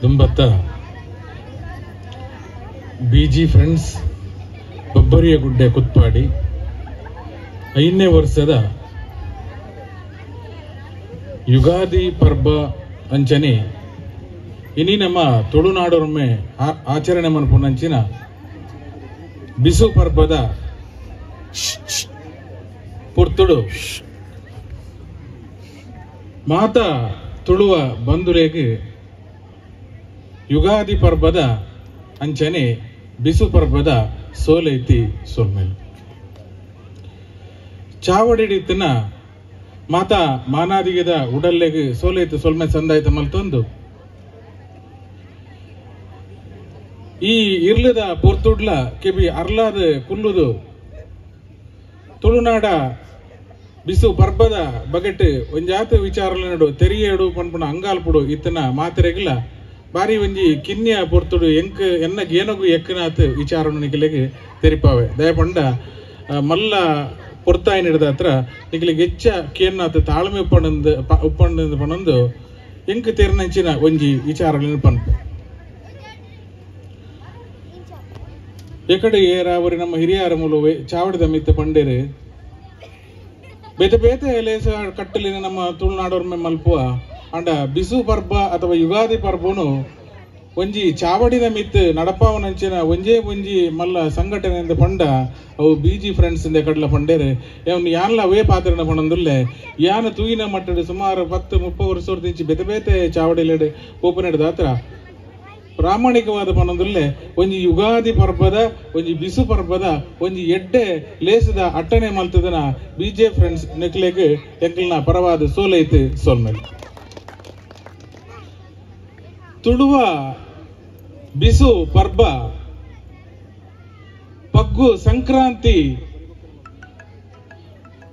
ದುಂಬತ್ತ busy friends ಬಬ್ಬರಿಯ ಗುಡ್ಡೆ ಕುತ್ಪಾಡಿ 5ನೇ ವರ್ಷದ ಯುಗಾದಿ ಪರ್ಬ ಅಂಚನೆ ಇನಿ ನಮ್ಮ ತುಳುನಾಡೊರ್ಮೆ ಆಚರಣೆ ಮನ್ಪುನಂಚಿನ ಬಿಸು ಪರ್ಬದ ಪುರ್ತುಡು ಮಾತ ತುಳುವ ಬಂಧುರೇಗೆ ಯುಗಾದಿ ಪರ್ಬದ ಅಂಚನೆ ಬಿಸು ಪರ್ಬದ ಸೋಲೈತಿ ಸೊಲ್ಮೆಲು ಚಾವಡಿಡಿತನ ಮಾತಾ ಮಾನಾದಿಗೆದ ಉಡಲ್ಲೆಗೆ ಸೋಲೈತಿ ಸೊಲ್ಮೆ ಸಂದಾಯ್ತ ಮಲ್ತೊಂದು ಈ ಇರ್ಲದ ಪೊರ್ತುಡ್ಲ ಕೆಬಿ ಅರ್ಲಾದ ಕುಲ್ಲುದು ತುಳುನಾಡ ಬಿಸು ಪರ್ಬದ ಬಗೆಟ್ ಒಂಜಾತ ವಿಚಾರಲನಡು ತೆರಿಯೇಡು ಪನ್ಪುಣ ಅಂಗಾಲ್ಪುಡು ಇತ್ತನ ಮಾತೆರೆಗಿಲ್ಲ ಬಾರಿ ಒಂಜಿ ಕಿನ್ಯ ಪೊರ್ತುಡು ಎಂಕ್ ಎನ್ನ ಗೇನಗು ಎಕ್ಕನಾತ್ ವಿಚಾರ ನಿಖಿಲೆಗೆ ತೆರಿಪಾವೆ ದಯಪಂಡ ಮಲ್ಲ ಪೊರ್ತಾಯಿ ಹಿಡಿದ ಹತ್ರ ನಿಖಿಲಿಗೆ ಹೆಚ್ಚ ಕೇನ್ನಾತ್ ತಾಳ್ಮೆ ಉಪ್ಪಂಡು ಪಣಂದು ಎಂಕ್ ತೆರನಂಚಿನ ಒಂಜಿ ವಿಚಾರలను ಪನ್ಪೆ ಎಕಡೆ ಏರಾವರಿ ನಮ್ಮ ಹಿರಿಯರ ಮೂಲವೇ ಚಾವಡಿದ ಮಿತ್ತ ಪಂಡೇರೆ ಬೇತೆ ಬೇತೆ ಲೇಸ ಕಟ್ಟಲಿನ ನಮ್ಮ ತುಳುನಾಡೋರ್ಮೆ ಮಲ್ಪುವ ಅಂಡ ಬಿಸು ಪರ್ಬ ಅಥವಾ ಯುಗಾದಿ ಪರ್ಬನು ಒಂಜಿ ಚಾವಡಿದ ಮಿತ್ ನಡಪಾವನಂಚಿನ ಒಂಜಿ ಮಲ್ಲ ಸಂಘಟನೆಯಿಂದ ಪಂಡ ಅವು ಬಿಜಿ ಫ್ರೆಂಡ್ಸ್ ಇಂದ ಕಡ್ಲ ಪಂಡೇರೆ ಅವನು ಯಾನ್ಲ ಅವೇ ಪಾತ್ರನ ಪಣಂದುಲ್ಲೆ ಯಾನ ತೂಯಿನ ಮಟ್ಟಡು ಸುಮಾರು 10-30 ವರ್ಷ ಬೇತೆ ಬೇತೆ ಚಾವಡಿಲೆಡೆ ಓಪನ್ ಹತ್ರ ಪ್ರಾಮಾಣಿಕವಾದ ಪಣಂದುಲ್ಲೆ ಒಂಜಿ ಯುಗಾದಿ ಪರ್ಬದ ಒಂಜಿ ಬಿಸು ಪರ್ಬದ ಒಂಜಿ ಎಡ್ಡೆ ಲೇಸದ ಅಟ್ಟನೆ ಮಲ್ತದನ ಬಿಜೆ ಫ್ರೆಂಡ್ಸ್ ನೆಕ್ಲೆಗೆ ಎಂಕಲ್ನ ಪರವಾದ ಸೋಲೈತೆ ಸೋಲ್ಮೆಲ್ ತುಳುವ ಬಿಸು ಪರ್ಬ ಪಗ್ಗು ಸಂಕ್ರಾಂತಿ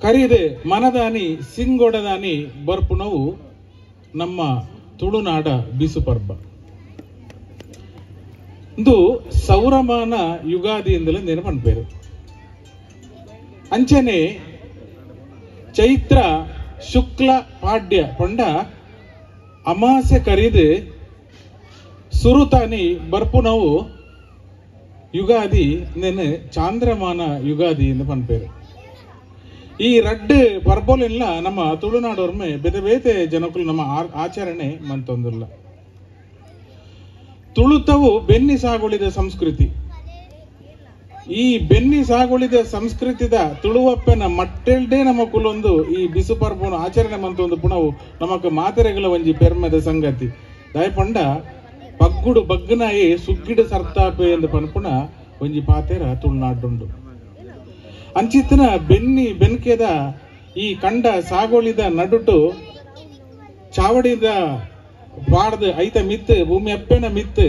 ಕರಿದೆ ಮನದಾನಿ ಸಿಂಗೊಡದಾನಿ ಬರ್ಪುನವು ನಮ್ಮ ತುಳುನಾಡ ಬಿಸು ಪರ್ಬ ಇಂದು ಸೌರಮಾನ ಯುಗಾದಿಯಿಂದಲೇ ನೆನಪನ್ಪೇರು ಅಂಚನೆ ಚೈತ್ರ ಶುಕ್ಲ ಪಾಡ್ಯ ಪಂಡ ಅಮಾಸೆ ಕರಿದು ಸುರುತಾನಿ ಬರ್ಪುನವು ಯುಗಾದಿ ನೆನೆ ಚಾಂದ್ರಮಾನ ಯುಗಾದಿ ಎಂದು ಪನ್ಪೇರು ಈ ರಡ್ಡು ಪರ್ಬೋಲೆಲ್ಲ ನಮ್ಮ ತುಳುನಾಡೋರ್ಮೆ ಬೇತೆ ಬೇತೆ ಜನಕ್ಕೂ ನಮ್ಮ ಆಚರಣೆ ಮಂತೊಂದಿಲ್ಲ ತುಳುತವು ಬೆನ್ನಿ ಸಾಗುಳಿದ ಸಂಸ್ಕೃತಿ ಈ ಬೆನ್ನಿ ಸಾಗುಳಿದ ಸಂಸ್ಕೃತಿದ ತುಳುವಪ್ಪನ ಮಟ್ಟೆಲ್ಡೇ ನಮ್ಮ ಕುಲೊಂದು ಈ ಬಿಸು ಪರ್ಬನು ಆಚರಣೆ ಮಂತೊಂದು ಪುಣವು ನಮಕ್ ಮಾತೆರೆಗಳ ಒಂಜಿ ಪೆರ್ಮೆದ ಸಂಗತಿ ದಯಪಂಡ ಪಗ್ಗುಡು ಬಗ್ಗನಾಯಿ ಸುಗ್ಗಿಡು ಸರ್ತಾಪೆ ಎಂದು ಪನ್ಪುಣ ಒಂಜಿ ಪಾತೆರ ತುಳುನಾಡುಂಡು ಅಂಚಿತ್ತಿನ ಬೆನ್ಕೆದ ಈ ಕಂಡ ಸಾಗೋಳಿದ ನಡುಟು ಚಾವಡಿದ ಬಾಡ್ದು ಐತ ಮಿತ್ ಭೂಮಿ ಅಪ್ಪೆನ ಮಿತ್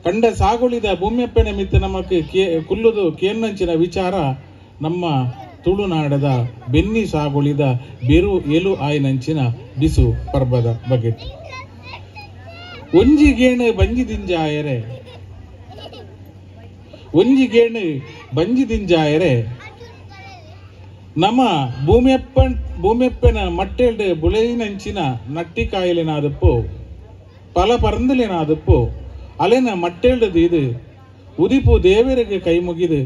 ಕಂಡ ಸಾಗುಳಿದ ಭೂಮಿ ಅಪ್ಪೆನ ಮಿತ್ ನಮಕ್ ಕುಲ್ಲುದು ಕೇನ್ನಂಚಿನ ವಿಚಾರ ನಮ್ಮ ತುಳುನಾಡದ ಬೆನ್ನಿ ಸಾಗುಳಿದ ಬೆರು ಎಲು ಆಯ್ನಂಚಿನ ಬಿಸು ಪರ್ಬದ ಬಗೆಟ್ ಒಂಜಿಗೇಣು ಬಂಜಿ ದಿಂಜಾಯರೆ ನಮ್ಮ ಭೂಮಿಯಪ್ಪನ ಮಟ್ಟೆಲ್ಡು ಬುಳೆಯಿನಂಚಿನ ನಟ್ಟಿ ಕಾಯಲಿನಾದಪ್ಪು ಪಲ ಪರಂದಲಿನಾದಪ್ಪು ಅಲೆನ ಮಟ್ಟೆಲ್ಡು ದೀದು ಉದಿಪು ದೇವರಿಗೆ ಕೈ ಮುಗಿದು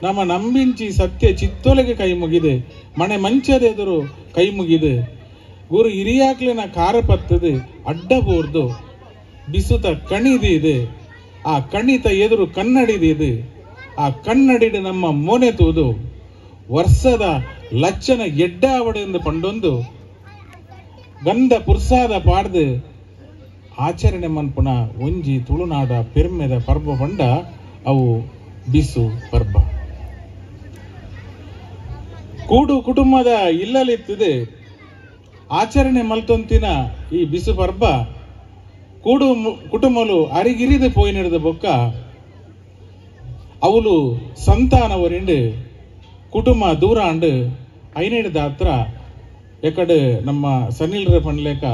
ನಮ್ಮ ನಂಬಿಂಚಿ ಸತ್ಯ ಚಿತ್ತೊಲೆಗೆ ಕೈ ಮುಗಿದು ಮನೆ ಮಂಚದೆದುರು ಕೈ ಮುಗಿದು ಗುರು ಹಿರಿಯಾಕ್ಲಿನ ಕಾರ ಪತ್ತದು ಅಡ್ಡ ಬೋರ್ದು ಬಿಸುತ ಕಣಿದಿದು ಆ ಕಣಿತ ಎದುರು ಕನ್ನಡಿದಿದು ಆ ಕನ್ನಡಿಡು ನಮ್ಮ ಮೋನೆ ತೂದು ವರ್ಷದ ಲಚ್ಚನ ಎಡ್ಡಾವಡೆಂದು ಪಂಡೊಂದು ಗಂಧ ಪುರ್ಸಾದ ಪಾಡ್ದು ಆಚರಣೆ ಮನ್ಪುಣ ಒಂಜಿ ತುಳುನಾಡ ಪೆರ್ಮೆದ ಪರ್ಬ ಪಂಡ ಅವು ಬಿಸು ಪರ್ಬ ಕೂಡು ಕುಟುಂಬದ ಇಲ್ಲಲಿತ್ತದೆ ಆಚರಣೆ ಮಲ್ತೊಂತಿನ ಈ ಬಿಸು ಪರ್ಬ ಕೂಡು ಕುಟುಂಬಲು ಅರಿಗಿರಿದು ಪೋಯಿ ನಡೆದ ಬೊಕ್ಕ ಅವಳು ಸಂತಾನವರಿಂಡು ಕುಟುಂಬ ದೂರ ಅಂಡು ಐನೇಡಿದ ಹತ್ರ ಎಕಡೆ ನಮ್ಮ ಸನಿಲ್ರ ಪಣ್ಲೇಕ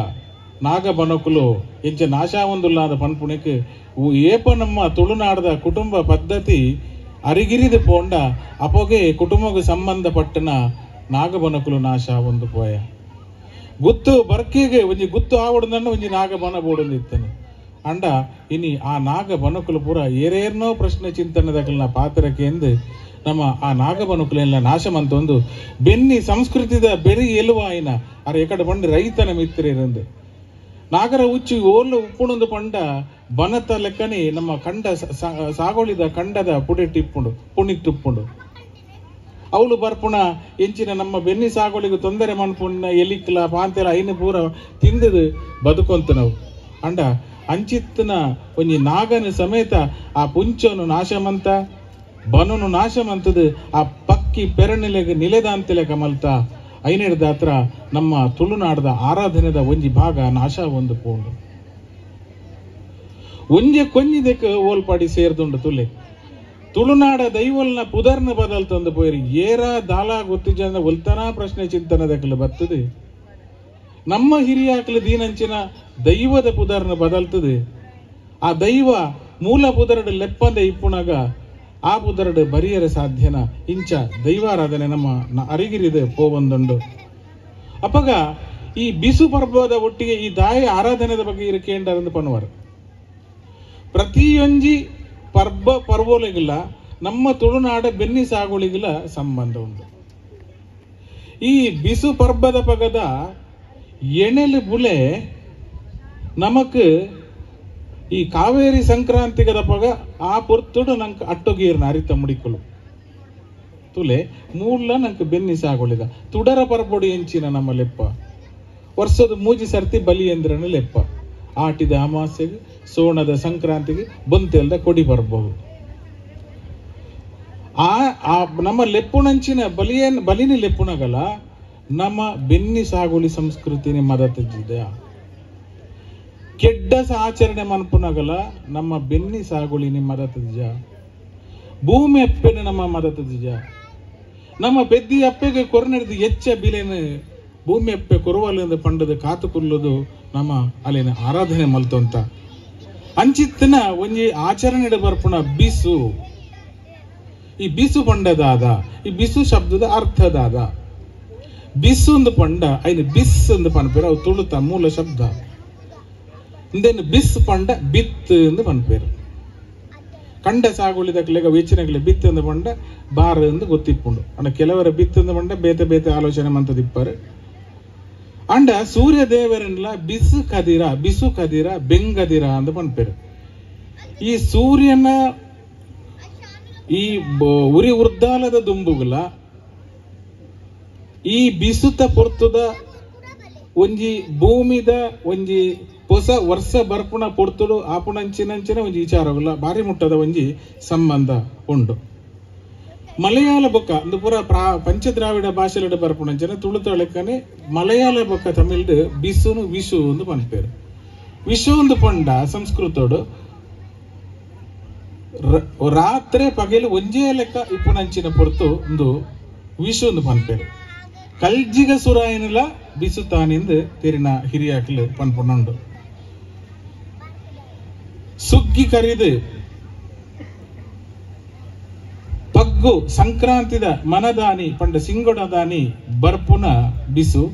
ನಾಗಬನಕುಲು ಎಂಚ ನಾಶಾವಂದುಲ್ಲಾದ ಪನ್ಪುಣಿಕ್ ಏಪ ನಮ್ಮ ತುಳುನಾಡದ ಕುಟುಂಬ ಪದ್ಧತಿ ಅರಿಗಿರಿದು ಪೋಂಡ ಅಪೋಗೆ ಕುಟುಂಬಕ್ಕೆ ಸಂಬಂಧಪಟ್ಟನ ನಾಗಬನಕುಲು ನಾಶ ಒಂದು ಪೋಯ ಗುತ್ತು ಬರ್ಕಿಗೆ ಒಂಜಿ ಗುತ್ತು ಆವಡದನ್ನ ಒಂಜಿ ನಾಗಬನ ಬೋಡೊಂದಿತ್ತನೆ ಅಂಡ ಇನಿ ಆ ನಾಗ ಬನುಕುಲು ಪೂರ ಏರೇರ್ನೋ ಪ್ರಶ್ನೆ ಚಿಂತನೆದಕಲ್ನ ಪಾತ್ರಕ್ಕೆ ಎಂದು ನಮ್ಮ ಆ ನಾಗ ಬನುಕುಲೆಲ್ಲ ನಾಶ ಮಂತೊಂದು ಬೆನ್ನಿ ಸಂಸ್ಕೃತಿದ ಬೆರಿ ಎಲುವ ಆಯ್ನ ಅರ ಎಕಡೆ ಬಂದು ರೈತನ ಮಿತ್ರರಂದು ನಾಗರ ಉಚ್ಚಿ ಓಲು ಉಪ್ಪುಣಂದು ಪಂಡ ಬನತ ಲೆಕ್ಕನಿ ನಮ್ಮ ಕಂಡ ಸಾಗೋಳಿದ ಕಂಡದ ಪುಡಿಟ್ಟಿಪ್ಪುಂಡು ಪುಣಿಟ್ಟುಪ್ಪುಂಡು ಅವಳು ಬರ್ಪುಣ ಎಂಚಿನ ನಮ್ಮ ಬೆನ್ನಿ ಸಾಗೋಳಿಗೆ ತೊಂದರೆ ಮನ್ಪುಣ್ಣ ಎಲಿಕ್ಲ ಪಾಂತೆಲ ಐನು ಪೂರ ತಿಂದದು ಬದುಕೊಂತ ನಾವು ಅಂಡ ಅಂಚಿತ್ತನ ಒಂಜಿ ನಾಗನ ಸಮೇತ ಆ ಪುಂಚನು ನಾಶಮಂತ ಬನನು ನಾಶಮಂತದು ಆ ಪಕ್ಕಿ ಪೆರಣಿಲೆಗೆ ನಿಲೆದಾಂತೆಲೆ ಕಮಲ್ತ ಐನೆಡ್ದ ಹತ್ರ ನಮ್ಮ ತುಳುನಾಡದ ಆರಾಧನೆದ ಒಂಜಿ ಭಾಗ ನಾಶ ಒಂದು ಪೋಂಡು ಒಂಜೆ ಕೊಂಜಿದಕ್ಕೆ ಓಲ್ಪಾಡಿ ಸೇರ್ದುಂಡು ತುಳುನಾಡ ದೈವಲ್ನ ಪುದರ್ನ ಬದಲ್ ತಂದು ಪೋಯ್ರಿ ಏರ ದಾಲ ಗೊತ್ತು ಜನ ಒಲ್ತನಾ ಪ್ರಶ್ನೆ ಚಿಂತನದಕ್ಕಲು ಬರ್ತದೆ ನಮ್ಮ ಹಿರಿಯಾಕಲು ದೀನಂಚಿನ ದೈವದ ಪುದರ್ನ ಬದಲ್ತದೆ ಆ ದೈವ ಮೂಲ ಪುದರಡು ಲೆಪ್ಪಂದೆ ಇಪ್ಪುಣಾಗ ಆ ಪುದರಡು ಬರಿಯರೆ ಸಾಧ್ಯನ ಇಂಚ ದೈವಾರಾಧನೆ ನಮ್ಮ ಅರಿಗಿರಿದೆ ಪೋವೊಂದುಂಡು ಅಪ್ಪಗ ಈ ಬಿಸು ಪರ್ವದ ಒಟ್ಟಿಗೆ ಈ ದಾಯ ಆರಾಧನೆದ ಬಗ್ಗೆ ಇರಕೇಂಡರೆಂದು ಪನ್ವಾರ ಪ್ರತಿಯೊಂಜಿ ಪರ್ವೋಲೆಗಿಲ್ಲ ನಮ್ಮ ತುಳುನಾಡ ಬೆನ್ನಿ ಸಾಗುಳಿಗಿಲ್ಲ ಸಂಬಂಧ ಉಂಟು. ಈ ಬಿಸು ಪರ್ಬದ ಪಗದ ಎಣೆಲು ಬುಲೆ ನಮಕ್ ಈ ಕಾವೇರಿ ಸಂಕ್ರಾಂತಿಗದ ಪಗ ಆ ಪುರ್ತುಡು ನಂಕ್ ಅಟ್ಟೊಗೀರ್ನ ಅರಿತ ಮುಡಿಕೊಳು ತುಲೆ ಮೂಲ ನಂಕ್ ಬೆನ್ನಿ ಸಾಗುಳಿದ ತುಡರ ಪರ್ಬೊಡು ಎಂಚಿನ ನಮ್ಮ ಲೆಪ್ಪ ವರ್ಷದ ಮೂಜಿ ಸರ್ತಿ ಬಲಿ ಎಂದ್ರನ ಲೆಪ್ಪ ಆಟಿದ ಅಮಾಸೆಗೆ ಸೋಣದ ಸಂಕ್ರಾಂತಿಗೆ ಬಂತೆಲ್ದ ಕೊಡಿ ಬರ್ಬಹುದು ಆ ನಮ್ಮ ಲೆಪ್ಪುಣಂಚಿನ ಬಲಿನಿ ಲೆಪ್ಪುಣಗಲ ನಮ್ಮ ಬೆನ್ನಿ ಸಾಗುಳಿ ಸಂಸ್ಕೃತಿನಿ ಮದತಿದ್ದ ಕೆಡ್ಡ ಆಚರಣೆ ಮನ್ಪುನಗಲ ನಮ್ಮ ಬೆನ್ನಿ ಸಾಗುಳಿನಿ ಮದತಿದ್ದ ಭೂಮಿ ಅಪ್ಪೆನ ನಮ್ಮ ಮದತಿದ್ದ ನಮ್ಮ ಬೆದ್ದಿ ಅಪ್ಪೆಗೆ ಕೊರನೆಡ್ದು ಎಚ್ಚ ಬಿಲೆನ ಭೂಮಿ ಅಪ್ಪೆ ಕೊರವಲಿಂದ ಪಂಡದ ಕಾತು ಕುಲ್ಲುದು ನಮ್ಮ ಅಲ್ಲಿನ ಆರಾಧನೆ ಮಲ್ತಂತ ಅಂಚಿತ್ತಿನ ಒಂಜಿ ಆಚರಣೆ ಬರ್ಪುಣ ಬಿಸು ಈ ಬಿಸು ಪಂಡದಾದ ಈ ಬಿಸು ಶಬ್ದದ ಅರ್ಥದಾದ ಬಿಸು ಒಂದು ಪಂಡ ಐನು ಬಿಸ್ ಎಂದು ಪನ್ಪೇರು ಅವು ತುಳುತ ಮೂಲ ಶಬ್ದ ಇಂದೇನು ಬಿಸ್ ಪಂಡ ಬಿತ್ ಎಂದು ಪನ್ಪೇರು ಕಂಡ ಸಾಗುಳಿದಕ್ಲೆಗ ವೇಚನೆಗಳ ಬಿತ್ ಎಂದು ಪಂಡ ಬಾರ ಎಂದು ಗೊತ್ತಿಪ್ಪುಂಡು ಅಂಡ ಕೆಲವರ ಬಿತ್ ಎಂದು ಪಂಡ ಬೇತೆ ಬೇತೆ ಆಲೋಚನೆ ಮಂತದಿಪ್ಪಾರು ಅಂಡ ಸೂರ್ಯ ದೇವರನ್ಲ ಬಿಸು ಕದಿರ ಬೆಂಗದಿರ ಅಂತ ಪನ್ಪೇರು ಈ ಸೂರ್ಯನ ಈ ಉರಿ ಉರ್ದಾಲದ ದುಂಬುಗಳ ಈ ಬಿಸುತ ಪೊರ್ತುದ ಒಂಜಿ ಭೂಮಿದ ಒಂಜಿ ಹೊಸ ವರ್ಷ ಬರ್ಪುಣ ಪೊರ್ತುಡು ಆಪುಣಂಚಿನಂಚಿನ ಒಂಜಿ ವಿಚಾರಗಳ ಬಾರಿ ಮುಟ್ಟದ ಒಂಜಿ ಸಂಬಂಧ ಉಂಡು ಮಲಯಾಳ ಬೊಕ್ಕ ಅಂದು ಪೂರ ಪಂಚದ್ರಾವಿಡ ಭಾಷೆಲ ಬರ್ಪುಣಂಚಿನ ತುಳುತೊಳಕನೆ ಮಲಯಾಳ ಬೊಕ್ಕ ತಮಿಳ್ದು ಬಿಸುನು ವಿಷು ಎಂದು ಪನ್ಪೇರು ವಿಷು ಒಂದು ಪಂಡ ಸಂಸ್ಕೃತೋಡು ರಾತ್ರಿ ಪಗಲು ಒಂಜೇ ಲೆಕ್ಕ ಇಪ್ಪುನಂಚಿನ ಪೊರ್ತು ಒಂದು ವಿಷು ಒಂದು ಪನ್ಪೇರು ಕಲ್ಜಿಗ ಸುರಾಯನಿಲ ಬಿಸು ತಾನಿಂದು ತೆರಿನ ಹಿರಿಯಾಕಲು ಪನ್ಪುಣುಂಡು ಸುಗ್ಗಿ ಕರಿದು ಪಗ್ಗು ಸಂಕ್ರಾಂತಿದ ಮನದಾನಿ ಪಂಡ ಸಿಂಗೊಡದಾನಿ ಬರ್ಪುನ ಬಿಸು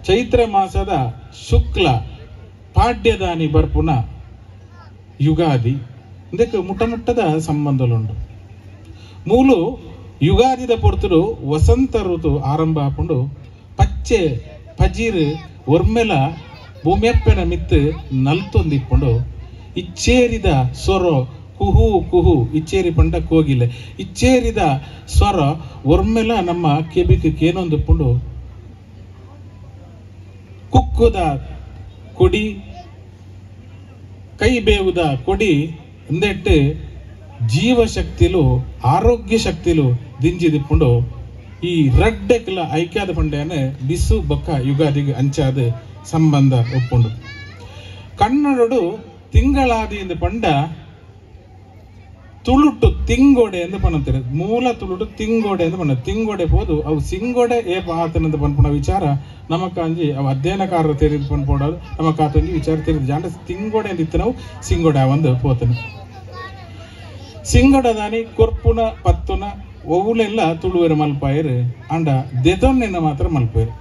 ಚೈತ್ರ ಮಾಸದ ಶುಕ್ಲ ಪಾಡ್ಯದಾನಿ ಬರ್ಪುನ ಯುಗಾದಿ ಇದಕ್ಕೆ ಮುಟ್ಟದ ಸಂಬಂಧಲುಂಡು ಮೂಲು ಯುಗಾದಿದ ಪೊರ್ತುಡು ವಸಂತ ಋತು ಆರಂಭ ಆಪುಂಡು ಪಚ್ಚೆ ಪಜೀರ್ ಒರ್ಮೆಲ ಭೂಮ್ಯಪ್ಪೆನ ಮಿತ್ತು ನಲ್ತೊಂದಿಪ್ಪುಂಡು ಇಚ್ಚೇರಿದ ಸ್ವರ ಕುಹು ಕುಹು ಇಚ್ಚೇರಿ ಪಂಡ ಕೋಗಿಲೆ ಇಚ್ಚೇರಿದ ಸ್ವರ ಒರ್ಮೆಲ ನಮ್ಮ ಕೆಬಿಕ್ ಕೇನೊಂದುಪ್ಪುಂಡು ಕುಕ್ಕುದ ಕೊಡಿ ಕೈ ಬೇವುದ ಕೊಡಿ ಎಂದೆಟ್ಟು ಜೀವಶಕ್ತಿಲು ಆರೋಗ್ಯ ಶಕ್ತಿಲು ದಿಂಜಿದಿಪ್ಪುಂಡು ಈ ರಡ್ಡೆಕ್ಲ ಐಕ್ಯಾದ ಪಂಡೆಯನ್ನ ಬಿಸು ಬೊಕ್ಕ ಯುಗಾದಿಗೆ ಅಂಚಾದ ಸಂಬಂಧ ಒಪ್ಪುಂಡು ಕನ್ನಡಡು ತಿಂಗಳಾದಿ ಎಂದು ಪಂಡ ತುಳುಟು ತಿಂಗೋಡೆ ಎಂದು ಪನ್ನುತ್ತಾರೆ ಮೂಲ ತುಳುಟು ತಿಂಗೋಡೆ ಎಂದು ಪಣ್ಣ ತಿಂಗೋಡೆ ಹೋದು ಅವು ಸಿಂಗೋಡೆ ಏಪ ಆತನಂದು ಪನ್ಪುಣ ವಿಚಾರ ನಮಕಾಂಜಿ ಅವು ಅಧ್ಯಯನಕಾರರು ತೆರೆದು ಪನ್ಪೋಡೋದು ನಮಕಾತೊಂಜಿ ವಿಚಾರ ತೆರೆದು ಜಾಂಡ ತಿಂಗೋಡೆ ಅಂದಿತ್ತು ನಾವು ಸಿಂಗೋಡೆ ಒಂದು ಪೋತನು ಸಿಂಗೋಡದಾನಿ ಕೊರ್ಪುನ ಪತ್ತುನ ಒವುಲೆಲ್ಲ ತುಳುವೆರು ಮಲ್ಪಾಯರು ಅಂಡ ದೆದೊನ್ನೆನ ಮಾತ್ರ ಮಲ್ಪಾಯರು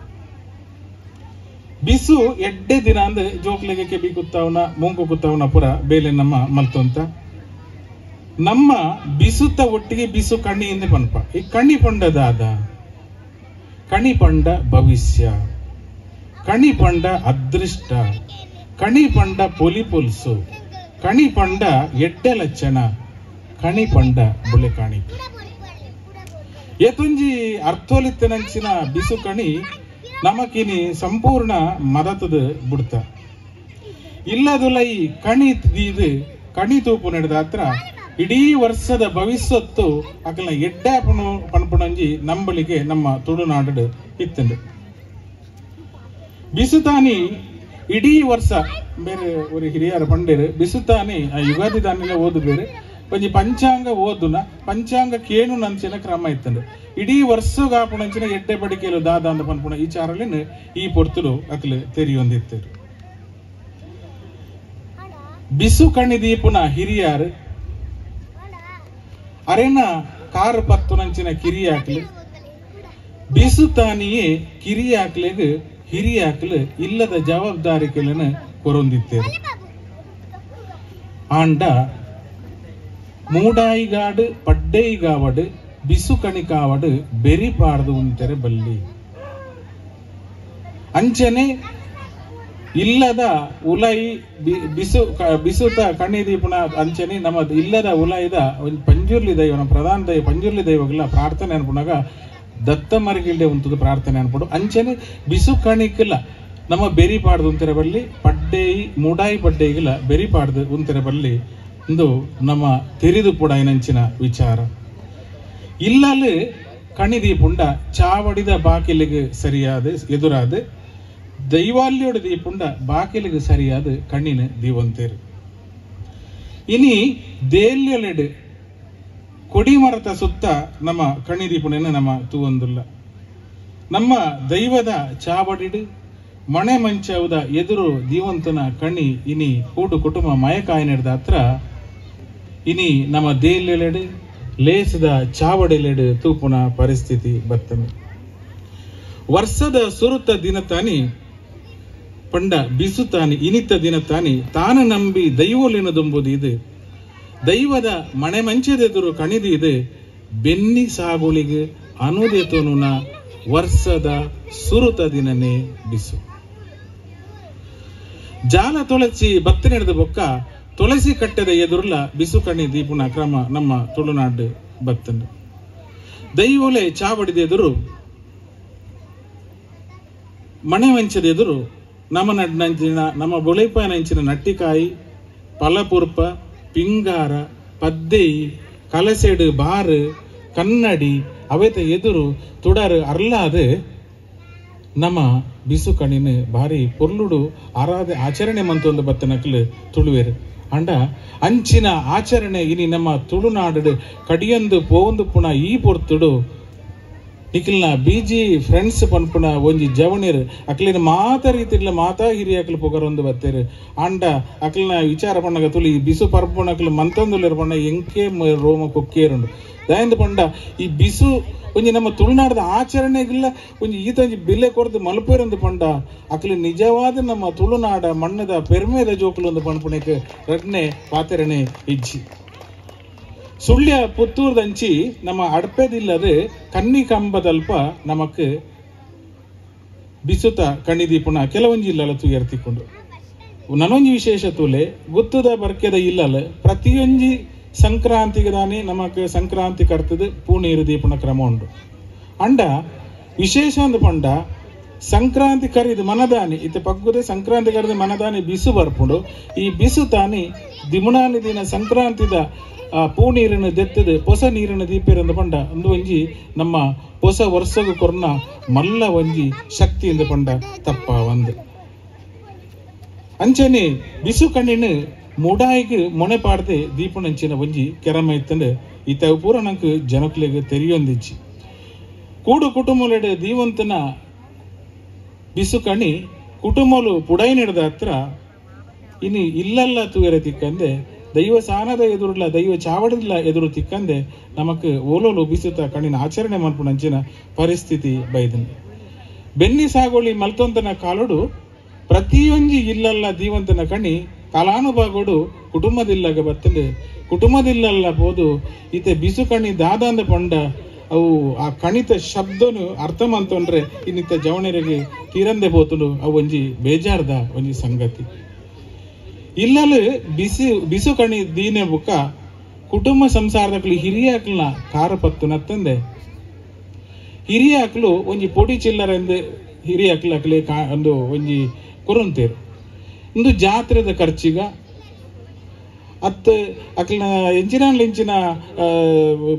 ಬಿಸು ಎಡ್ಡೆ ದಿನ ಅಂದ್ರೆ ಜೋಕ್ಲಿಗೆ ಕೆಬಿ ಕುತ್ತವನ ಮುಂಕು ಕುತ್ತವನ ಪುರ ಬೇಲೆ ನಮ್ಮ ಮಲ್ತೊಂತ ನಮ್ಮ ಬಿಸುತ್ತ ಒಟ್ಟಿಗೆ ಬಿಸು ಕಣ್ಣಿಯಿಂದ ಪನ್ಪ ಈ ಕಣ್ಣಿ ಪಂಡದಾದ ಕಣಿ ಪಂಡ ಭವಿಷ್ಯ ಕಣಿ ಪಂಡ ಅದೃಷ್ಟ ಕಣಿ ಪಂಡ ಪೊಲಿ ಪೊಲ್ಸು ಕಣಿ ಪಂಡ ಎಡ್ಡೆ ಲಕ್ಷಣ ಕಣಿ ಪಂಡ ಬುಳೆ ಕಾಣಿ ಏತುಂಜಿ ಅರ್ಥೋಲಿತ್ತನಂಚಿನ ಬಿಸು ಕಣಿ ನಮಕಿನಿ ಸಂಪೂರ್ಣ ಮದತದ ಬಿಡ್ತ ಇಲ್ಲದುಲೈ ಕಣಿ ಇದು ಕಣಿ ತೂಪು ನಡೆದ ಹತ್ರ ಇಡೀ ವರ್ಷದ ಭವಿಷ್ಯತ್ತು ಅಕಲ್ನ ಎಡ್ಡೆ ಪಣಪಣಂಜಿ ನಂಬಳಿಗೆ ನಮ್ಮ ತುಳುನಾಡು ಇತ್ತಂಡು ಬಿಸುತಾನಿ ಇಡೀ ವರ್ಷ ಬೇರೆ ಒಂದು ಹಿರಿಯರ ಪಂಡೇರು ಬಿಸುತಾನಿ ಆ ಯುಗಾದಿ ದಾನಿಲ ಓದು ಬೇರೆ ಒಂಜಿ ಪಂಚಾಂಗ ಓದುನ ಪಂಚಾಂಗ ಕೇನು ನಂಚಿನ ಕ್ರಮ ಇತ್ತಂಡು ಇಡೀ ವರ್ಷಗ ಆಪುಣಂಚಿನ ಎಡ್ಡೆ ಬಡಿಕೆಲು ದಾದ ಅಂತ ಪನ್ಪುಣ ಈ ಚಾರಲಿನ ಈ ಪೊರ್ತುಲು ಅಕಲು ತೆರಿಯೊಂದಿತ್ತರು ಬಿಸು ಕಣ್ಣಿ ದೀಪುನ ಹಿರಿಯಾರು ಅರೆನ ಕಾರು ಪತ್ತು ನಂಚಿನ ಕಿರಿಯಾಕ್ಲು ಬಿಸು ತಾನಿಯೇ ಕಿರಿಯಾಕ್ಲೆಗ್ ಹಿರಿಯಾಕ್ಲು ಇಲ್ಲದ ಜವಾಬ್ದಾರಿಕೆలను ಕೊರೊಂದಿತ್ತೇರು ಆಂಡ ಮೂಡಾಯಿಗಾಡು ಪಡ್ಡೈಗಾವಡು ಬಿಸು ಕಣಿಕಾವಡು ಬೆರಿ ಪಾಡ್ದು ಉಂತೆರೆ ಬಲ್ಲಿ ಅಂಚನೆ ಇಲ್ಲದ ಉಲೈ ಬಿಸುತ ಕಣ್ಣಿ ದೀಪನ ಅಂಚನೆ ನಮ್ಮ ಇಲ್ಲದ ಉಲೈದ ಪಂಜುರ್ಲಿ ದೈವ ನಮ್ಮ ಪ್ರಧಾನ ದೈವ ಪಂಜುರ್ಲಿ ದೈವಗಳ ಪ್ರಾರ್ಥನೆ ಅನ್ಪುಣಾಗ ದತ್ತ ಮರಿಗಿಲ್ಡೆ ಉಂಟದ ಪ್ರಾರ್ಥನೆ ಅನ್ಪಡು ಅಂಚನೆ ಬಿಸು ಕಣಿಕಲ್ಲ ನಮ್ಮ ಬೆರಿ ಪಾಡ್ದು ಉಂತೆರೆ ಬಲ್ಲಿ ಪಡ್ಡೇಯಿ ಮೂಡಾಯಿ ಪಡ್ಡೈಗಿಲ್ಲ ಬೆರಿ ಪಾಡ್ದು ಉಂತೆರೆ ಬಲ್ಲಿ ಇಂದು ನಮ್ಮ ತೆರಿದು ಪುಡ ನಂಚಿನ ವಿಚಾರ ಇಲ್ಲಲು ಕಣಿದೀಪುಂಡ ಚಾವಡಿದ ಬಾಕಿಲಿಗೆ ಸರಿಯಾದ ಎದುರಾದ ದೈವಾಲ್ಯೋಡ ದೀಪುಂಡ ಬಾಕಿಲಿಗೆ ಸರಿಯಾದ ಕಣ್ಣಿನ ದೀವಂತೇರು ಇನಿ ದೇಲ್ಯಲೆಡು ಕೊಡಿಮರತ ಸುತ್ತ ನಮ್ಮ ಕಣಿದೀಪುಣನ ನಮ್ಮ ತೂವೊಂದುಲ್ಲ ನಮ್ಮ ದೈವದ ಚಾವಡಿಡು ಮನೆ ಮಂಚವುದ ಎದುರು ದೀವಂತನ ಕಣ್ಣಿ ಇನಿ ಕೂಡು ಕುಟುಂಬ ಮಯಕಾಯಿ ನಡೆದ ಹತ್ರ ಇನಿ ನಮ್ಮ ದೇಲ್ಯಲೆಡು ಲೇಸದ ಚಾವಡೆಲೆಡು ತೂಪುನ ಪರಿಸ್ಥಿತಿ ಬರ್ತನೆ ವರ್ಷದ ಸುರುತ ದಿನ ತಾನಿ ಪಂಡ ಬಿಸು ತಾನಿ ಇನಿತ ದಿನ ತಾನಿ ತಾನು ನಂಬಿ ದೈವಲೆನದೊಂಬುದು ಇದು ದೈವದ ಮನೆ ಮಂಚದೆದುರು ಕಣಿದು ಇದು ಬೆನ್ನಿ ಸಾಗುಳಿಗೆ ಅನುದೆತೋನುನ ವರ್ಷದ ಸುರುತ ದಿನನೇ ಬಿಸು ಜಾಲ ತೊಳಸಿ ಬತ್ತ ನಡೆದ ಬೊಕ್ಕ ತುಳಸಿ ಕಟ್ಟದ ಎದುರುಲ ಬಿಸು ಕಣ್ಣಿ ದೀಪುನ ಕ್ರಮ ನಮ್ಮ ತುಳುನಾಡು ಬತ್ತಂಡು ದೈವಲೆ ಚಾವಡಿದ ಎದುರು ಮನೆ ವಂಚದ ಎದುರು ನಮ್ಮ ನಡ್ನಂಚಿನ ನಮ್ಮ ಬೊಳೈಪಾಯನಂಚಿನ ನಟ್ಟಿಕಾಯಿ ಪಲಪುರ್ಪ ಪಿಂಗಾರ ಪದ್ದೇಯಿ ಕಲಸೆಡು ಬಾರು ಕನ್ನಡಿ ಅವೇತ ಎದುರು ತುಡರು ಅರ್ಲಾದ ನಮ್ಮ ಬಿಸು ಕಣ್ಣಿನ ಭಾರಿ ಪೊರ್ಲುಡು ಆಚರಣೆ ಮಂತೊಂದು ಬತ್ತನಕ್ಲು ತುಳುವೇರು ಅಂಡ ಅಂಚಿನ ಆಚರಣೆ ಇನಿ ನಮ್ಮ ತುಳುನಾಡು ಕಡಿಯೊಂದು ಪೋಂದು ಪುಣ ಈ ಪೊರ್ತುಡು ನಿಖಿಲ್ನ ಬಿಜಿ ಫ್ರೆಂಡ್ಸ್ ಪನ್ಪುಣ ಒಂಜಿ ಜವಣಿರು ಅಕ್ಲಿನ ಮಾತ ರೀತಿಲ ಮಾತಾ ಹಿರಿಯಕಲು ಪೊಗರೊಂದು ಬತ್ತೇರು ಅಂಡ ಅಕ್ಲಿನ ವಿಚಾರ ಪಣ್ಣಗ ತುಳಿ ಬಿಸು ಪರ್ಪುಣಕ್ಲು ಮಂತೊಂದುಲಿರ ಪಣ್ಣ ಎಂಕೆ ರೋಮ ಕೊಕ್ಕೇರುಂಡು ದಯಂದು ಪಂಡ ಈ ಬಿಸು ಒಂಜಿ ನಮ್ಮ ತುಳುನಾಡದ ಆಚರಣೆಗಿಲ್ಲ ಒಂಜಿ ಈತಂಜಿ ಬೆಲೆ ಕೊರದು ಮಲ್ಪೇರೊಂದು ಪಂಡ ಅಕ್ಲಿ ನಿಜವಾದ ನಮ್ಮ ತುಳುನಾಡ ಮಣ್ಣದ ಪೆರ್ಮೆದ ಜೋಕುಲೊಂದು ಪನ್ಪುಣಕ್ಕೆ ರಡ್ನೆ ಪಾತೆರಣೆ ಇಜ್ಜಿ ಸುಳ್ಯ ಪುತ್ತೂರ್ದಂಚಿ ನಮ್ಮ ಅಡ್ಪೆದಿಲ್ಲದೆ ಕನ್ನಿ ಕಂಬದಲ್ಪ ನಮಕ್ ಬಿಸುತ ಕಣಿದೀಪುಣ ಕೆಲವೊಂಜಿ ಇಲ್ಲಲ ತುಯರ್ತಿಕೊಂಡು ನನೊಂಜಿ ವಿಶೇಷ ತೂಲೆ ಗುತ್ತದ ಬರ್ಕೆದ ಇಲ್ಲಲ ಪ್ರತಿಯೊಂಜಿ ಸಂಕ್ರಾಂತಿಗೆ ದಾನಿ ನಮಕ್ ಸಂಕ್ರಾಂತಿ ಕರ್ತದ ಪೂಣೀರು ದೀಪನ ಕ್ರಮ ಉಂಡು ಅಂಡ ವಿಶೇಷ ಒಂದು ಪಂಡ ಸಂಕ್ರಾಂತಿ ಕರಿದು ಮನದಾನಿ ಇತ್ತ ಪಗ್ಗುದೆ ಸಂಕ್ರಾಂತಿ ಕರೆದು ಮನದಾನಿ ಬಿಸು ಬರ್ಪುಂಡು ಈ ಬಿಸು ತಾನಿ ದಿಮುನಾನಿ ದಿನ ಸಂಕ್ರಾಂತಿದ ಪೂ ನೀರಿನ ದೆತ್ತದ ಹೊಸ ನೀರಿನ ದೀಪೇರಂದು ಪಂಡ ಒಂದು ಒಂಜಿ ನಮ್ಮ ಹೊಸ ವರ್ಷಗೂ ಕೊರ್ನ ಮಲ್ಲ ಒಂಜಿ ಶಕ್ತಿಯಿಂದ ಪಂಡ ತಪ್ಪ ಒಂದು ಅಂಚನೆ ಬಿಸು ಕಣ್ಣಿನ ಮೂಡಾಯಿಗೆ ಮೊನೆ ಪಾಡದೆ ದೀಪನಂಚಿನ ಒಂಜಿ ಕೆರಮ ಇತ್ತಂದು ಈತ ಪೂರ ನಂಗೆ ಜನಕ್ಲೆಗೆ ತೆರಿಯೊಂದಿಚ್ಚಿ ಕೂಡು ಕುಟುಂಬಲೆಡೆ ದೀವಂತನ ಬಿಸು ಕಣಿ ಕುಟುಂಬಲು ಪುಡೈ ನಡೆದ ಹತ್ರ ಇನ್ನು ಇಲ್ಲಲ್ಲ ತೂಯರೆ ತಿಕ್ಕಂದೆ ದೈವ ಸಾನದ ಎದುರುಲ್ಲ ದೈವ ಚಾವಡಿಲ್ಲ ಎದುರು ತಿಕ್ಕಂದೆ ನಮಕ್ ಓಲೋಲು ಬಿಸುತ್ತ ಕಣ್ಣಿನ ಆಚರಣೆ ಮಲ್ಪುನಂಚಿನ ಪರಿಸ್ಥಿತಿ ಬೈದನೆ ಬೆನ್ನಿ ಸಾಗೋಳಿ ಮಲ್ತೊಂತನ ಕಾಲುಡು ಪ್ರತಿಯೊಂಜಿ ಇಲ್ಲಲ್ಲ ದೀವಂತನ ಕಣಿ ಕಾಲಾನುಭಾಗೋಡು ಕುಟುಂಬದಿಲ್ಲಾಗ ಬರ್ತದೆ. ಕುಟುಂಬದಿಲ್ಲಲ್ಲ ಹೋದು ಈತೆ ಬಿಸು ಕಣಿ ದಾದಂದ ಪಂಡ ಅವು ಆ ಕಣಿತ ಶಬ್ದನು ಅರ್ಥ ಮಂತಂದ್ರೆ ಇನ್ನಿತ ಜವಣರಿಗೆ ತೀರಂದೆ ಬೋತಲು ಅವು ಒಂಜಿ ಬೇಜಾರ್ದ ಒಂಜಿ ಸಂಗತಿ. ಇಲ್ಲಲು ಬಿಸು ಕಣಿ ದೀನೆ ಬುಕ್ಕ ಕುಟುಂಬ ಸಂಸಾರದಲ್ಲಿ ಹಿರಿಯಾಕ್ಲನ ಕಾರಪತ್ತು ನತ್ತಂದೆ ಹಿರಿಯಾಕ್ಲು ಒಂಜಿ ಪೊಡಿ ಚಿಲ್ಲರೆಂದು ಹಿರಿಯಾಕ್ಲ ಅಕ್ಲೆ ಒಂದು ಒಂಜಿ ಕುರಂತೇರು ಇಂದು ಜಾತ್ರೆದ ಖರ್ಚಿಗ ಅತ್ತ ಅಕ್ಲನ ಎಂಚಿನ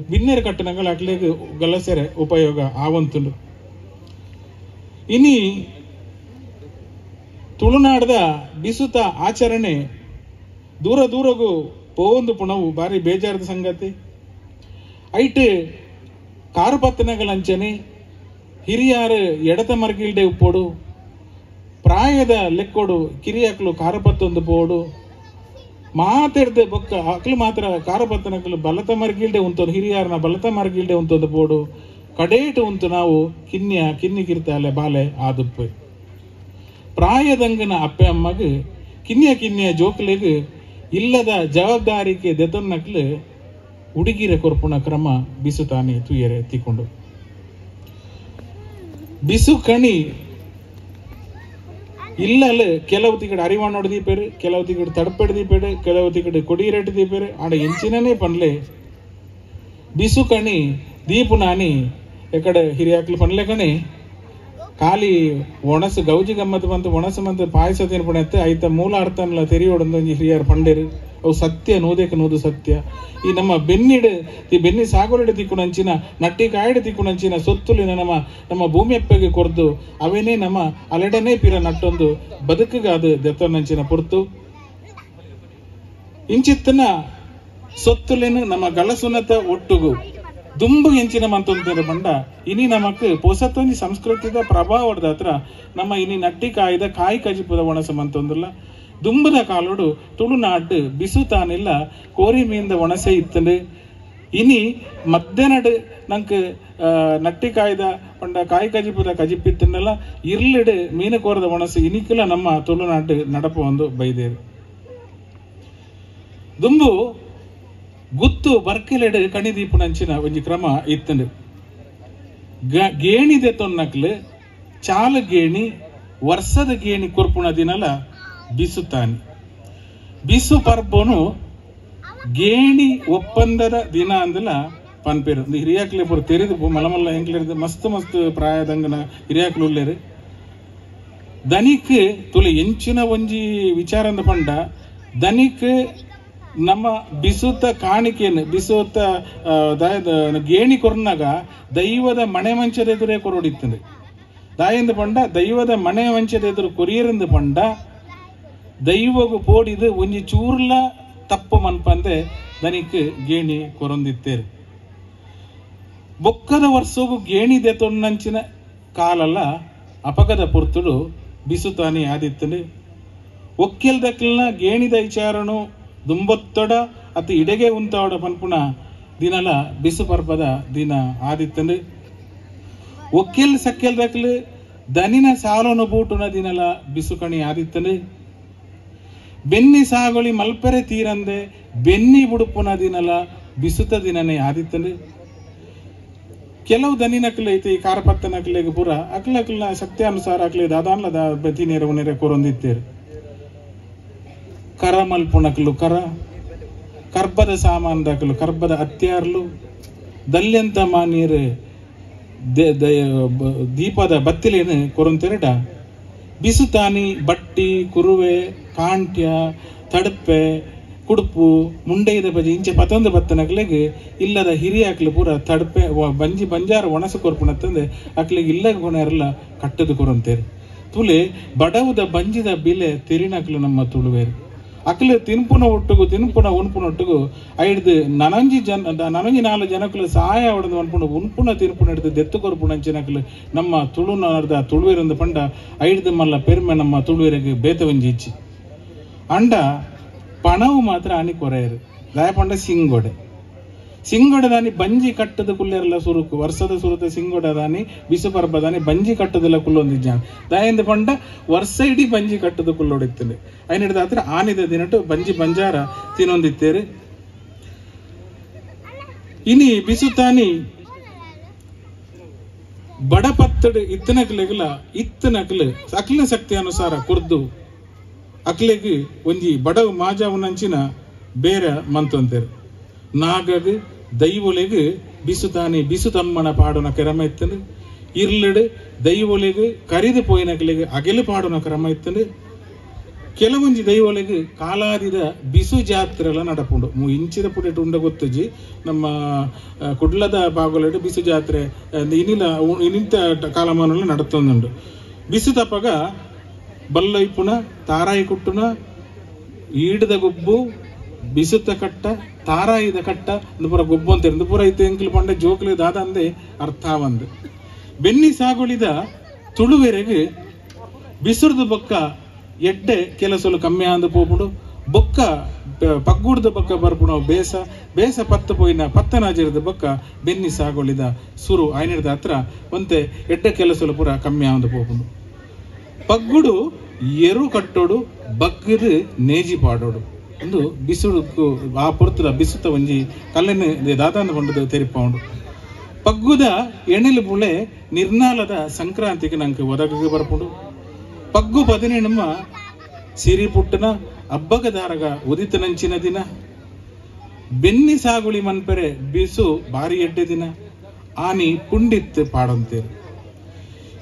ಬಿನ್ನೇರು ಕಟ್ಟಣಗಳು ಅಕ್ಲೆಗೆ ಗಲಸೆರೆ ಉಪಯೋಗ ಆವಂತುಂಡು. ಇನಿ ತುಳುನಾಡದ ಬಿಸುತ ಆಚರಣೆ ದೂರಗೂ ಪೋಂದು ಪುಣವು ಬಾರಿ ಬೇಜಾರದ ಸಂಗತಿ. ಐಟ್ ಕಾರುಪತ್ತನಗಳಂಚನೆ ಹಿರಿಯಾರು ಎಡತ ಮರ್ಗಿಲ್ಡೆ ಉಪ್ಪೋಡು ಪ್ರಾಯದ ಲೆಕ್ಕೋಡು ಕಿರಿಯಾಕ್ಲು ಕಾರುಪತ್ತೊಂದು ಪೋಡು ಮಾತಾಡ್ದೆ ಬೊಕ್ಕ ಅಕ್ಲು ಮಾತ್ರ ಕಾರುಪತ್ತನಗಳು ಬಲತ ಮರ್ಗಿಲ್ಡೆ ಉಂಟೋದು ಹಿರಿಯಾರನ ಬಲತ ಮರ್ಗಿಲ್ಡೆ ಉಂಟೊಂದು ಪೋಡು ಕಡೇಟು ಉಂಟು ನಾವು ಕಿನ್ನಿ ಕಿರ್ತಾಲೆ ಬಾಲೆ ಆದುಪ್ಪು ಪ್ರಾಯದಂಗನ ಅಪ್ಪೆ ಅಮ್ಮಗ್ ಕಿನ್ನಿಯ ಜೋಕ್ಲೆಗ್ ಇಲ್ಲದ ಜವಾಬ್ದಾರಿಕೆ ದೆತೊನ್ನಕ್ಲು ಹುಡುಗಿರ ಕೊರ್ಪುಣ ಕ್ರಮ ಬಿಸು ತಾನೇ ತುಯರೆ ಎತ್ತಿಕೊಂಡು ಬಿಸು ಕಣಿ ಇಲ್ಲಲು ಕೆಲವು ತಿಕಡೆ ಅರಿವಾಣೋಡು ದೀಪೇರು, ಕೆಲವು ತಿಕಡೆ ತಡಪೆಡು ದೀಪೇಡು, ಕೆಲವು ತಿಕಡೆ ಕೊಡಿರೆಟ್ಟು ದೀಪೇರು ಆಡ ಎಂಚಿನೇ ಪನ್ಲೆ ಬಿಸು ಕಣಿ ದೀಪು ನಾನಿ ಎಕಡೆ ಹಿರಿಯಾಕ್ಲು ಪನ್ಲೆ ಕಣಿ ಖಾಲಿ ಒಣಸು ಗೌಜಿ ಗಮ್ಮತ್ ಬಂತು ಒಣಸು ಬಂತು ಪಾಯಸ ತಿನ್ಪಣತ್ತೆ ಐತ ಮೂಲ ಅರ್ಥನಲ್ಲ ತೆರಿಯೋಡೊಂದು ಹಿರಿಯರು ಪಂಡೇರು ಅವು ಸತ್ಯ ನೂದೇಕ ನೂದು ಸತ್ಯ. ಈ ನಮ್ಮ ಬೆನ್ನಿ ಸಾಗೋರೆಡೆ ತಿಕ್ಕುಣಂಚಿನ ನಟ್ಟಿ ಕಾಯಡೆ ತಿಕ್ಕುಣಂಚಿನ ಸೊತ್ತುಲಿನ ನಮ್ಮ ಭೂಮಿಯಪ್ಪಗೆ ಕೊರ್ದು ಅವೇನೇ ನಮ್ಮ ಅಲೆಡನೇ ಪಿರ ನಟ್ಟೊಂದು ಬದುಕುಗಾದು ದೆತ್ತೊನ್ನಂಚಿನ ಪುರ್ತು ಇಂಚಿತ್ತನ ಸೊತ್ತುಲೇನು ನಮ್ಮ ಗಲಸುನತ ಒಟ್ಟುಗು ದುಂಬು ಎಂಚಿನ ಮಂತೊಂದು ಬಂಡ ಇನಿ ನಮಕ್ ಪೊಸತ್ತೊಂಜಿ ಸಂಸ್ಕೃತಿದ ಪ್ರಭಾವದ ಹತ್ರ ನಮ್ಮ ಇನಿ ನಟ್ಟಿ ಕಾಯ್ದ ಕಾಯಿ ಕಜಿಪುದ ಒಣಸ ಮಂತೊಂದುಲ್ಲ ದುಂಬದ ಕಾಲೋಡು ತುಳುನಾಡು ಬಿಸು ತಾನಿಲ್ಲ ಕೋರಿ ಮೀಂದ ಒಣಸೆ ಇತ್ತಂಡು ಇನಿ ಮಧ್ಯಾಹ್ನಡು ನಂಗೆ ನಟ್ಟಿ ಕಾಯ್ದ ಪಂಡ ಕಾಯಿ ಕಜಿಪುದ ಕಜಿಪಿತ್ತಂಡಲ್ಲ ಇರ್ಲಿಡು ಮೀನು ಕೋರದ ಒಣಸು ಇನಿಕಲ ನಮ್ಮ ತುಳುನಾಡು ನಡಪ ಒಂದು ಬೈದೇರು ದುಂಬು ಗುತ್ತು ಬರ್ಕೆಲೆಡು ಕಣಿದೀಪುನಂಚಿನ ಒಂಜಿ ಕ್ರಮ ಇತ್ತಂಡು ಗೇಣಿದೆ ತೊನ್ನಕ್ಲು ಚಾಲು ಗೇಣಿ ವರ್ಷದ ಗೇಣಿ ಕೊರ್ಪುಣ ದಿನಲ ಬಿಸು ತಾನಿ ಬಿಸು ಪರ್ಬನು ಗೇಣಿ ಒಪ್ಪಂದದ ದಿನ ಅಂದಲ ಪನ್ಪೇರು ಹಿರಿಯಾಕ್ಲೆ ಪುರ ತೆರೆದು ಮಲಮಲ್ಲ ಎಂಕ್ಲೆರ್ದು ಮಸ್ತ್ ಪ್ರಾಯದಂಗನ ಹಿರಿಯಾಕ್ಲು ಉಳ್ಳೇರು ದನಿಕ್ ತುಲೆ ಎಂಚಿನ ಒಂಜಿ ವಿಚಾರಂದ ಪಂಡ ದನಿಕ್ ನಮ್ಮ ಬಿಸುತ್ತ ಕಾಣಿಕೆಯನ್ನು ಬಿಸುತ್ತ ಗೇಣಿ ಕೊರ್ನಾಗ ದೈವದ ಮನೆ ಮಂಚದ ಎದುರೇ ಕೊರೊಡಿತ್ತದೆ ದಾಯಂದು ಪಂಡ ದೈವದ ಮನೆ ಮಂಚದ ಎದುರು ಕೊರಿಯರಂದು ಪಂಡ ದೈವಗು ಪೋಡಿದು ಒಂಜಿ ಚೂರ್ಲ ತಪ್ಪು ಮನ್ಪಂದೆ ದನಿಕ್ ಗೇಣಿ ಕೊರೊಂದಿತ್ತೇರು ಬೊಕ್ಕದ ವರ್ಷಗೂ ಗೇಣಿ ದೆತೊನ್ನಂಚಿನ ಕಾಲಲ್ಲ ಅಪಗದ ಪುರ್ತುಡು ಬಿಸುತಾನಿ ಆದಿತ್ತಂಡು ಒಕ್ಕೆಲ್ದಕ್ಲನ ಗೇಣಿದ ವಿಚಾರಣು ದುಂಬತ್ತೊಡ ಅತಿ ಇಡೆಗೆ ಉಂತಾವಡ ಪನ್ಪುಣ ದಿನಲ ಬಿಸು ಪರ್ಬದ ದಿನ ಆದಿತ್ತಂಡು ಒಕ್ಕೆಲ್ ಸಕ್ಕೆಲ್ದಕ್ಲು ದನಿನ ಸಾಲೋನು ಬೂಟುನ ದಿನಲ ಬಿಸು ಕಣಿ ಆದಿತ್ತಂಡು ಬೆನ್ನಿ ಸಾಗೊಳಿ ಮಲ್ಪೆರೆ ತೀರಂದೆ ಬೆನ್ನಿ ಬುಡುಪುನ ದಿನಲ ಬಿಸುತ ದಿನನೇ ಆದಿತ್ತಂಡು ಕೆಲವು ದನಿನಕ್ಲೆ ಐತಿ ಈ ಕಾರ್ಪತ್ತನಕ್ಲೆಗೆ ಪುರ ಅಕ್ಲಕ್ಲ ಸತ್ಯಾನುಸಾರ ಅಕ್ಲೆ ದಾದಾನ್ಲದ ಬತಿನೇರ ಉನೇರ ಕೊರೊಂದಿತ್ತೇರು ಕರ ಮಲ್ಪುಣಕ್ಲು ಕರ್ಬದ ಸಾಮಾನ್ದಕ್ಲು ಕರ್ಬದ ಅತ್ಯಾರ್ಲು ದಲ್ಯಂತ ಮಾನೀರು ದೀಪದ ಬತ್ತಿಲೇನು ಕೊರೊಂತೆರಡ ಬಿಸು ತಾನಿ ಬಟ್ಟಿ ಕುರುವೆ ಕಾಂಟ್ಯ ತಡಪೆ ಕುಡುಪು ಮುಂಡೈದ ಬಜಿ ಇಂಚೆ ಪತೊಂದು ಬತ್ತನಕ್ಲೆಗೆ ಇಲ್ಲದ ಹಿರಿಯಾಕ್ಲು ಪೂರ ತಡಪೆ ಬಂಜಾರ ಒಣಸು ಕೊರ್ಪುಣತ್ತಂದೆ ಅಕ್ಲೆಗೆ ಇಲ್ಲ ಗುಣರೆಲ್ಲ ಕಟ್ಟದು ಕೊರೊಂತೇರು ತುಲೆ ಬಡವುದ ಬಂಜಿದ ಬಿಲೆ ತೆರಿನಕ್ಲು ನಮ್ಮ ತುಳುವೇರು ಅಕ್ಲೆ ತಿನ್ಪುನ ಒಟ್ಟುಗು ತಿನ್ಪುನ ಉನ್ಪುನ ಒಟ್ಟುಗು ಐಡ್ದು ನನಂಜಿ 4 ಜನಕ್ಲು ಸಹಾಯ ಹೊಡೆದು ಅನ್ಪುಣ ಉನ್ಪುನ ತಿನ್ಪುನ ಹಿಡಿದು ದೆತ್ತು ಕೊರ್ಪುಣಂಚಿನಕ್ಲು ನಮ್ಮ ತುಳುನಾರ್ದ ತುಳುವೇರಂದು ಪಂಡ ಐಡ್ದು ಮಲ್ಲ ಪೆರ್ಮೆ ನಮ್ಮ ತುಳುವೇರಿಗೆ ಬೇತವಂಜಿ ಇಚ್ಚಿ ಅಂಡ ಪಣವು ಮಾತ್ರ ಅನಿ ಕೊರೆಯರು ದಾಯ ಪಂಡ ಸಿಂಗೊಡೆ ಸಿಂಗೊಡದಾನಿ ಬಂಜಿ ಕಟ್ಟದ ಕುಲ್ಲೆರ್ಲ ಸುರುಕು ವರ್ಷದ ಸುರುತ ಸಿಂಗೊಡದಾನಿ ಬಿಸು ಪರ್ಬದಾನಿ ಬಂಜಿ ಕಟ್ಟದಲ್ಲ ಕುಲ್ಲೊಂದಿಜ್ಜಾನ ದಯಂದು ಪಂಡ ವರ್ಷ ಇಡೀ ಬಂಜಿ ಕಟ್ಟದ ಕುಲ್ಲೊಡಿತ್ತಲೆ ಐನ್ ಹಿಡಿದಾತ್ರ ಆನಿದ ದಿನಟು ಬಂಜಿ ಬಂಜಾರ ತಿನ್ನೊಂದಿತ್ತೇರು ಇನಿ ಬಿಸುತಾನಿ ಬಡಪತ್ತಡು ಇತ್ತನಕ್ಲೆಗಲ ಇತ್ತನಕ್ಲು ಅಕ್ಲ ಶಕ್ತಿ ಅನುಸಾರ ಕುರ್ದು ಅಕ್ಲೆಗ್ ಒಂಜಿ ಬಡವು ಮಾಜಾವನಂಚಿನ ಬೇರೆ ಮಂತೊಂತೇರು ನಾಗಗ್ ದೈವೊಲೆಗ್ ಬಿಸುತಾನಿ ಬಿಸುತಮ್ಮನ ಪಾಡುನ ಕ್ರಮ ಇತ್ತನು ಇರ್ಲಡ್ ದೈವೊಲೆಗ್ ಕರಿದು ಪೋಯಿನಕ್ಲೆಗ್ ಅಗೆಲು ಪಾಡುನ ಕ್ರಮ ಇತ್ತನು ಕೆಲವೊಂಜಿ ದೈವೊಲೆಗ್ ಕಾಲಾದಿದ ಬಿಸು ಜಾತ್ರೆಲ ನಡಪುಂಡು ಇಂಚಿದ ಪುಟೆಟ್ ಉಂಡ ಗೊತ್ತುಜಿ ನಮ್ಮ ಕುಡ್ಲದ ಬಾಗೊಲೆಡ್ ಬಿಸು ಜಾತ್ರೆ ಇನಿಂತ ಕಾಲಮಾನಲ್ಲ ನಡತೊಂದುಂಡು ಬಿಸು ತಪ್ಪಗ ಬಲ್ಲೈಪುಣ ತಾರಾಯಿ ಕುಟ್ಟುನ ಈಡದ ಗೊಬ್ಬು ಬಿಸುತ್ತ ಕಟ್ಟ ತಾರಾಯಿದ ಕಟ್ಟ ಪೂರ ಗೊಬ್ಬು ಅಂತ ಪೂರ ಐತೆ ಎಂಕ್ಲು ಪಂಡ ಜೋಕ್ಲು ದಾದ ಅಂದೆ ಅರ್ಥ ಒಂದು ಬೆನ್ನಿ ಸಾಗುಳಿದ ತುಳುವೆರೆಗೆ ಬಿಸುರ್ದು ಬೊಕ್ಕ ಎಡ್ಡೆ ಕೆಲಸಲು ಕಮ್ಮಿ ಅಂದು ಪೋಪುಡು ಬೊಕ್ಕ ಪಗ್ಗುಡ್ದ ಬೊಕ್ಕ ಬರ್ಪುಣ ಬೇಸ ಬೇಸ ಪತ್ತು ಪೋಯಿನ ಪತ್ತನಾಜಿರದ ಬೊಕ್ಕ ಬೆನ್ನಿ ಸಾಗುಳಿದ ಸುರು ಆಯ್ನಿಡ್ದ ಹತ್ರ ಒಂತೆ ಎಡ್ಡೆ ಕೆಲಸಲು ಪೂರ ಕಮ್ಮಿ ಅಂದು ಪೋಪುಡು ಪಗ್ಗುಡು ಎರು ಕಟ್ಟೋಡು ಬಗ್ಗದು ನೇಜಿ ಪಾಡೋಡು ಒಂದು ಬಿಸುಡು ಆ ಪುರ್ತದ ಬಿಸುತ್ತ ಒಂಜಿ ಕಲ್ಲಿನ ದಾದಾಂದ ಕೊಂಡದು ತೆರಿಪೌಂಡು ಪಗ್ಗುದ ಎಣೆಲು ಬುಳೆ ನಿರ್ನಾಲದ ಸಂಕ್ರಾಂತಿಗೆ ನಂಗೆ ಒದಗಿಗೆ ಬರ್ಪುಂಡು ಪಗ್ಗು ಪದಿನೆಣಮ್ಮ ಸಿರಿ ಪುಟ್ಟನ ಹಬ್ಬಗದಾರಗ ಉದಿತನಂಚಿನ ದಿನ ಬೆನ್ನಿ ಸಾಗುಳಿ ಮನ್ಪೆರೆ ಬಿಸು ಬಾರಿ ಎಡ್ಡೆ ದಿನ ಆನಿ ಪುಂಡಿತ್ ಪಾಡಂತೇರು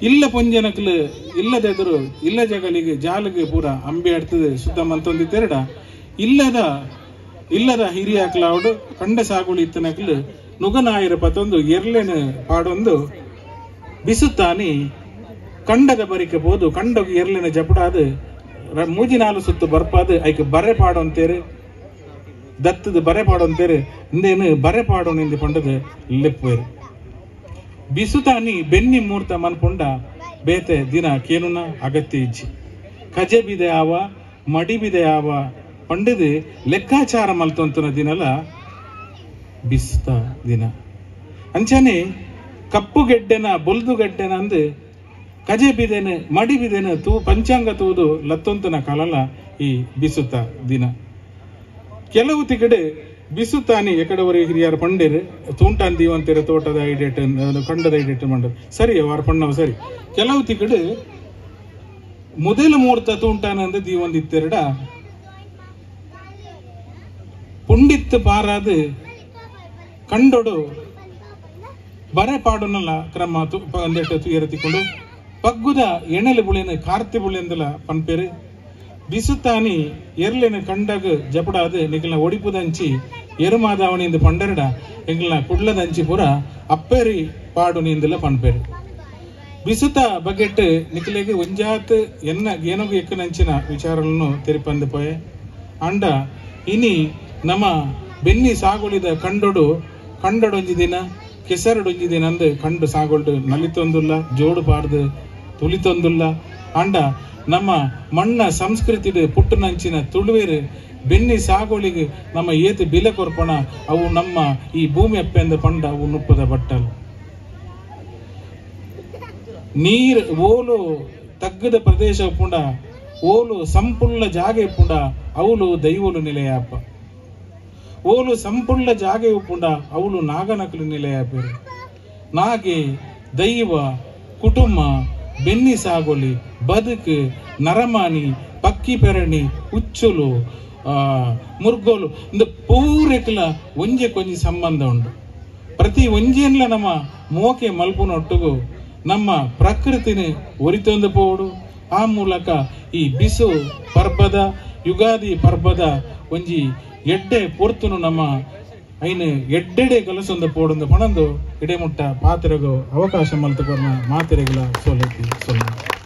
ಇಲ್ಲ ಪೊಂಜನಕ್ಲು ಇಲ್ಲದೆದುರು ಇಲ್ಲ ಜಗಳಿಗೆ ಜಾಲಿಗೆ ಪೂರ ಅಂಬೆ ಆಡ್ತದೆ ಸುತ್ತ ಮಂತೊಂದಿತ್ತೆರಡ ಇಲ್ಲದ ಹಿರಿಯ ಕ್ಲೌಡ್ ಕಂಡ ಸಾಗುಳಿ ಇತ್ತನಕ್ಲು ನುಗನಾಯಿರ ಪತ್ತೊಂದು ಎರ್ಲೆನ ಪಾಡೊಂದು ಬಿಸುತ್ತಾನಿ ಕಂಡದ ಬರಿಕೆ ಬೋದು ಕಂಡೋಗಿ ಎರ್ಲಿನ ಜಪಡಾದ ಮೂಜಿನಾಲು ಸುತ್ತು ಬರ್ಪಾದ ಐಕ್ ಬರೆ ಪಾಡೊಂತೇರು ದತ್ತದ ಬರೆ ಪಾಡೊಂತೇರು ಇಂದೇನು ಬರೆ ಪಾಡೋನಿಂದ ಪಂಡದ ಲೆಪ್ಪೇರು ಬಿಸುತಾನಿ ಬೆನ್ನಿ ಮೂರ್ತ ಮನ್ಪುಂಡ ಬೇತೆ ದಿನ ಕೇನುನ ಅಗತ್ಯ ಇಜ್ಜಿ ಕಜೆ ಬಿದೆ ಆವ ಮಡಿ ಬಿದೆ ಆವ ಪಂಡದ ಲೆಕ್ಕಾಚಾರ ಮಲ್ತೊಂತನ ದಿನಲ ಬಿಸ್ತ ದಿನ ಅಂಚನೆ ಕಪ್ಪು ಗೆಡ್ಡೆನ ಬೊಲ್ದು ಗೆಡ್ಡೆನ ಅಂದು ಕಜೆ ಬಿದೇನೆ ಮಡಿ ಬಿದೇನೆ ಪಂಚಾಂಗ ತೂದು ಲತ್ತೊಂತನ ಕಾಲಲ್ಲ ಈ ಬಿಸುತ್ತ ದಿನ ಕೆಲವು ತಿಗಡೆ ಬಿಸುತ್ತಾನಿ ಎಕಡವರೆಗೆ ಹಿರಿಯರು ಪಂಡೇರು ತೂಂಟಾನ್ ದೀವಂತೇರು ತೋಟದ ಐಡೇಟ್ ಕಂಡದ ಐಡೇಟ್ ಮಂಡರು ಸರಿ ಅವರ ಪಣ್ಣವು ಸರಿ ಕೆಲವು ತಿಗಡೆ ಮೊದಲ ಮುಹೂರ್ತ ತೂಂಟಾನ ಅಂದ ದೀವಂದಿತ್ತೆರಡ ಪುಂಡಿತ್ ಪಾರಾದು ಕಂಡೊಡು ಬರೆ ಪಾಡುನಲ್ಲ ಕ್ರಮ ಒಂದೆಟ್ಟು ತುಯರತಿಕೊಂಡು ಪಗ್ಗುದ ಎಣೆಲು ಬುಳೆನ ಕಾರ್ತಿ ಬುಳೆಂದಲ ಪನ್ಪೇರು ಬಿಸುತ್ತಾನಿ ಎರ್ಲೆನ ಕಂಡಗ ಜಪಡಾದು ನಿಖಲ್ನ ಒಡಿಪುದಂಚಿ ಎರುಮಾದಾವಣಿಯಿಂದ ಪಂಡರಡ ಎಂಗ್ಲ ಕುಡ್ಲದಂಚಿ ಪುರ ಅಪ್ಪೇರಿ ಪಾಡು ನಿಂದಲ ಪನ್ಪೇರು ಬಿಸುತ ಬಗೆಟ್ ನಿಖಲೆಗೆ ಒಂಜಾತ್ ಎನ್ನ ಏನೋಗು ಎಕ್ಕನಂಚಿನ ವಿಚಾರಗಳನ್ನು ತೆರಿಪಂದು ಪೋಯೆ ಅಂಡ ಇನಿ ನಮ್ಮ ಬೆನ್ನಿ ಸಾಗುಳಿದ ಕಂಡೊಡೊಂಜಿ ದಿನ ಕೆಸರಡೊಂಜಿ ದಿನ ಅಂದು ಕಂಡು ಸಾಗೊಳ್ದು ನಲಿತೊಂದುಲ್ಲ ಜೋಡು ಪಾರ್ದು ತುಲಿತೊಂದುಲ್ಲ ಅಂಡ ನಮ್ಮ ಮಣ್ಣ ಸಂಸ್ಕೃತಿಡ್ ಪುಟ್ಟನಂಚಿನ ತುಳುವೇರು ಬೆನ್ನಿ ಸಾಗೋಳಿಗೆ ನಮ್ಮ ಏತು ಬಿಲೆ ಕೊರ್ಪಣ ಅವು ನಮ್ಮ ಈ ಭೂಮಿ ಅಪ್ಪೆಂದ ಪಂಡ ಅವು ನುಪ್ಪದ ಬಟ್ಟಲು ನೀರ್ ಓಲು ತಗ್ಗದ ಪ್ರದೇಶ ಉಪ್ಪುಂಡ ಓಲು ಸಂಪುಳ್ಳ ಜಾಗ ಇಪ್ಪುಂಡ ಅವಳು ದೈವಲು ನಿಲೆಯಪ್ಪ ಓಲು ಸಂಪುಳ್ಳ ಜಾಗ ಉಪ್ಪುಂಡ ಅವಳು ನಾಗನಕಲು ನಿಲೆಯಪ್ಪೇರು ನಾಗೆ ದೈವ ಕುಟುಂಬ ಬೆನ್ನಿ ಸಾಗೋಳಿ ಬದುಕು ನರಮಾನಿ ಪಕ್ಕಿ ಪೆರಣಿ ಉಚ್ಚುಲು ಮುರ್ಗೋಲು ಇಂದ ಪೂರೆಕ್ಲ ಒಂಜೆ ಕೊಂಜಿ ಸಂಬಂಧ ಉಂಟು ಪ್ರತಿ ಒಂಜೆನ್ಲ ನಮ್ಮ ಮೋಕೆ ಮಲ್ಪುನೊಟ್ಟುಗು ನಮ್ಮ ಪ್ರಕೃತಿನ ಒರಿತೊಂದು ಪೋಡು ಆ ಮೂಲಕ ಈ ಬಿಸು ಪರ್ಬದ ಯುಗಾದಿ ಪರ್ಬದ ಒಂಜಿ ಎಡ್ಡೆ ಪೊರ್ತುನು ನಮ್ಮ ಐನು ಎಡ್ಡೆಡೆ ಕೆಲಸೊಂದು ಪೋಡೊಂದು ಪಣಂದು ಇಡೆಮುಟ್ಟ ಪಾತ್ರೆಗೂ ಅವಕಾಶ ಮಲ್ತುಕೊರ್ನ ಮಾತೆರೆಗಳ ಸೋಲತಿ ಸೊಲ್ಲ